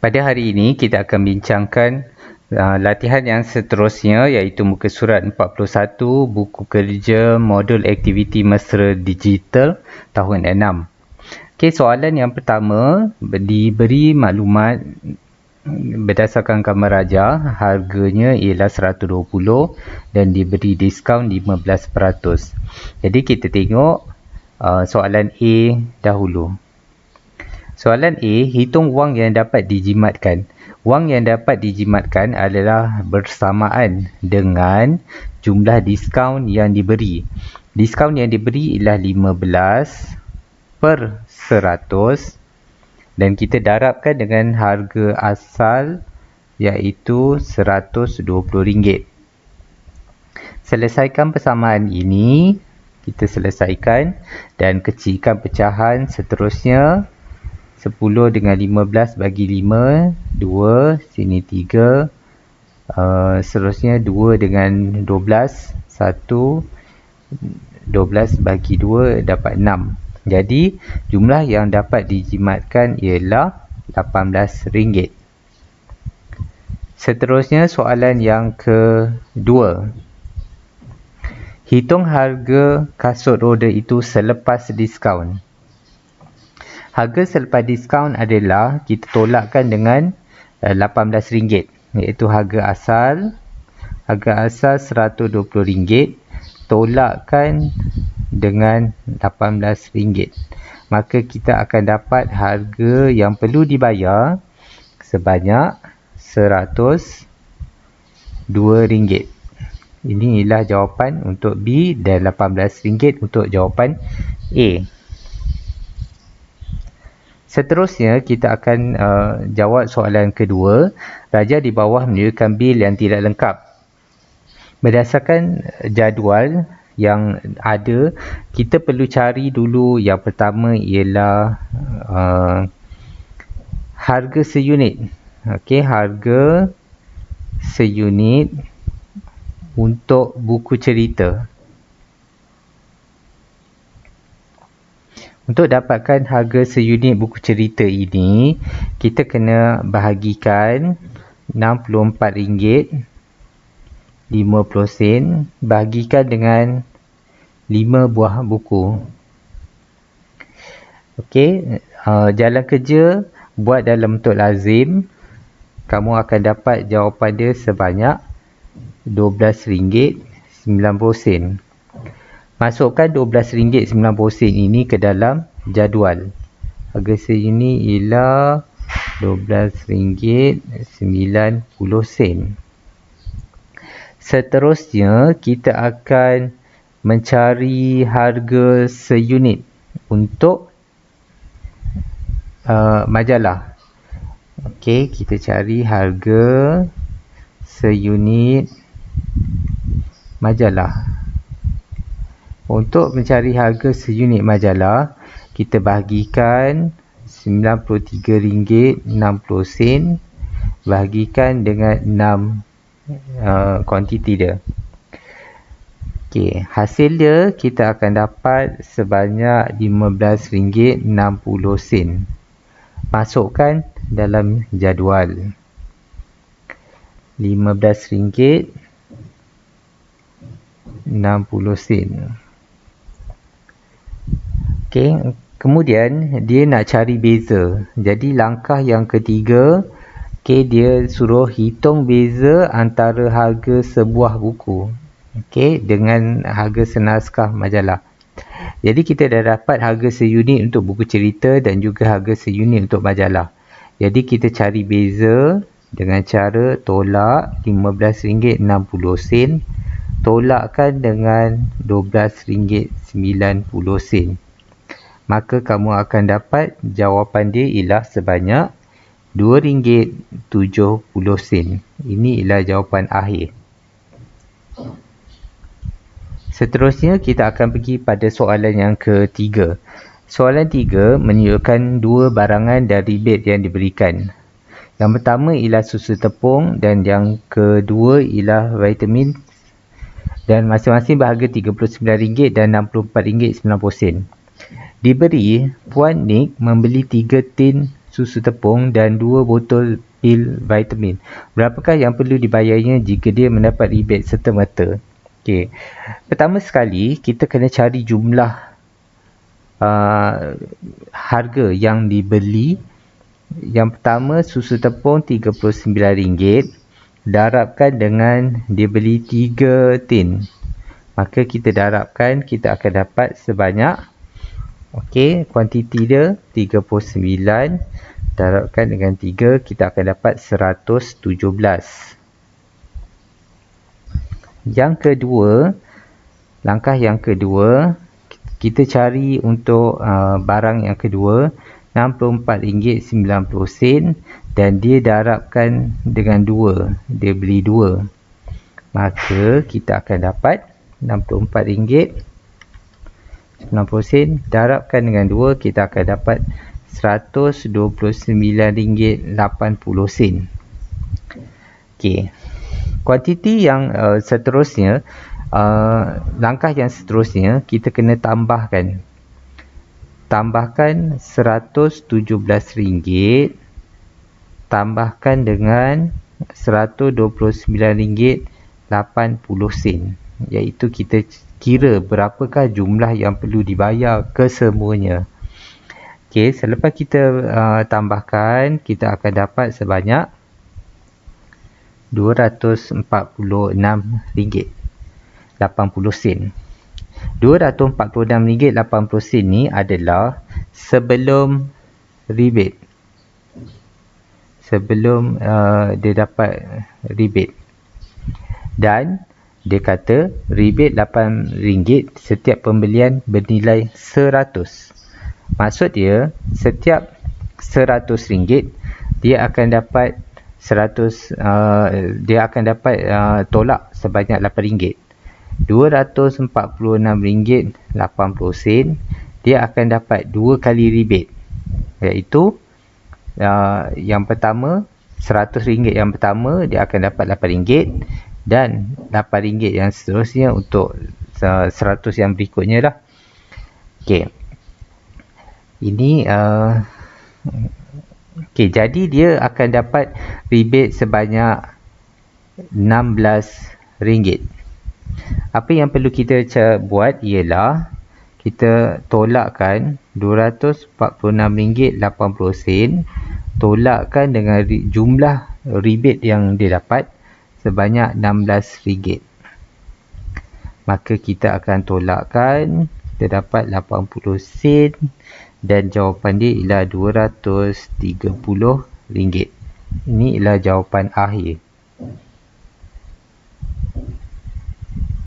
Pada hari ini kita akan bincangkan latihan yang seterusnya, iaitu muka surat 41 buku kerja modul aktiviti mesra digital tahun 6. Okey, soalan yang pertama diberi maklumat berdasarkan gambar raja, harganya ialah 120 dan diberi diskaun 15%. Jadi kita tengok soalan A dahulu. Soalan A, hitung wang yang dapat dijimatkan. Wang yang dapat dijimatkan adalah bersamaan dengan jumlah diskaun yang diberi. Diskaun yang diberi ialah 15% dan kita darabkan dengan harga asal iaitu RM120. Selesaikan persamaan ini, kita selesaikan dan kecilkan pecahan seterusnya. 10 dengan 15 bagi 5, 2, sini 3, seterusnya 2 dengan 12, 1, 12 bagi 2 dapat 6. Jadi jumlah yang dapat dijimatkan ialah RM18. Seterusnya soalan yang kedua. Hitung harga kasut roda itu selepas diskaun. Harga selepas diskaun adalah kita tolakkan dengan RM18, iaitu harga asal. Harga asal RM120, tolakkan dengan RM18. Maka kita akan dapat harga yang perlu dibayar sebanyak RM102. Inilah jawapan untuk B dan RM18 untuk jawapan A. Seterusnya kita akan jawab soalan kedua. Raja di bawah menunjukkan bil yang tidak lengkap. Berdasarkan jadual yang ada, kita perlu cari dulu. Yang pertama ialah harga seunit. Okey, harga seunit untuk buku cerita. Untuk dapatkan harga seunit buku cerita ini, kita kena bahagikan RM64.50 bahagikan dengan 5 buah buku. Okey, jalan kerja buat dalam bentuk lazim. Kamu akan dapat jawapan dia sebanyak RM12.90. Masukkan RM12.90 ini ke dalam jadual. Harga seunit ialah RM12.90. Seterusnya, kita akan mencari harga seunit untuk majalah. Okey, kita cari harga seunit majalah. Untuk mencari harga seunit majalah, kita bahagikan RM93.60 bahagikan dengan 6 kuantiti dia. Okey, hasil dia kita akan dapat sebanyak RM15.60. Masukkan dalam jadual. RM15.60. Okey, kemudian dia nak cari beza. Jadi langkah yang ketiga, dia suruh hitung beza antara harga sebuah buku dengan harga senaskah majalah. Jadi kita dah dapat harga seunit untuk buku cerita dan juga harga seunit untuk majalah. Jadi kita cari beza dengan cara tolak RM15.60, tolakkan dengan RM12.90. Maka kamu akan dapat jawapan dia ialah sebanyak RM2.70. Ini ialah jawapan akhir. Seterusnya kita akan pergi pada soalan yang ketiga. Soalan 3 menunjukkan dua barangan dan rebate yang diberikan. Yang pertama ialah susu tepung dan yang kedua ialah vitamin, dan masing-masing berharga RM39 dan RM64.90. Diberi Puan Nick membeli 3 tin susu tepung dan 2 botol pil vitamin. Berapakah yang perlu dibayarnya jika dia mendapat rebate serta-merta? Okey. Pertama sekali, kita kena cari jumlah harga yang dibeli. Yang pertama, susu tepung RM39. Darabkan dengan dia beli 3 tin. Maka kita darabkan, kita akan dapat sebanyak, kuantiti dia 39 darabkan dengan 3, kita akan dapat 117. Langkah yang kedua, kita cari untuk barang yang kedua, RM64.90 dan dia darabkan dengan 2. Dia beli 2. Maka kita akan dapat RM64.90 darabkan dengan 2, kita akan dapat RM129.80. Okey. Kuantiti yang seterusnya, langkah yang seterusnya, kita kena tambahkan RM117 tambahkan dengan RM129.80, iaitu kita kira berapakah jumlah yang perlu dibayar kesemuanya. Okey, selepas kita tambahkan, kita akan dapat sebanyak RM246.80. RM246.80 ni adalah sebelum rebate. Sebelum dia dapat rebate. Dan dia kata rebate RM8 setiap pembelian bernilai RM100. Maksud dia, setiap RM100 dia akan dapat tolak sebanyak RM8. RM246.80 dia akan dapat 2 kali rebate, iaitu yang pertama RM100 yang pertama dia akan dapat RM8 dan RM8 yang seterusnya untuk 100 yang berikutnya lah. Okey. Ini jadi dia akan dapat rebate sebanyak RM16. Apa yang perlu kita buat ialah kita tolakkan RM246.80 tolakkan dengan jumlah rebate yang dia dapat sebanyak RM16. Maka kita akan tolakkan, kita dapat 80 sen dan jawapan dia ialah RM230. Ini ialah jawapan akhir.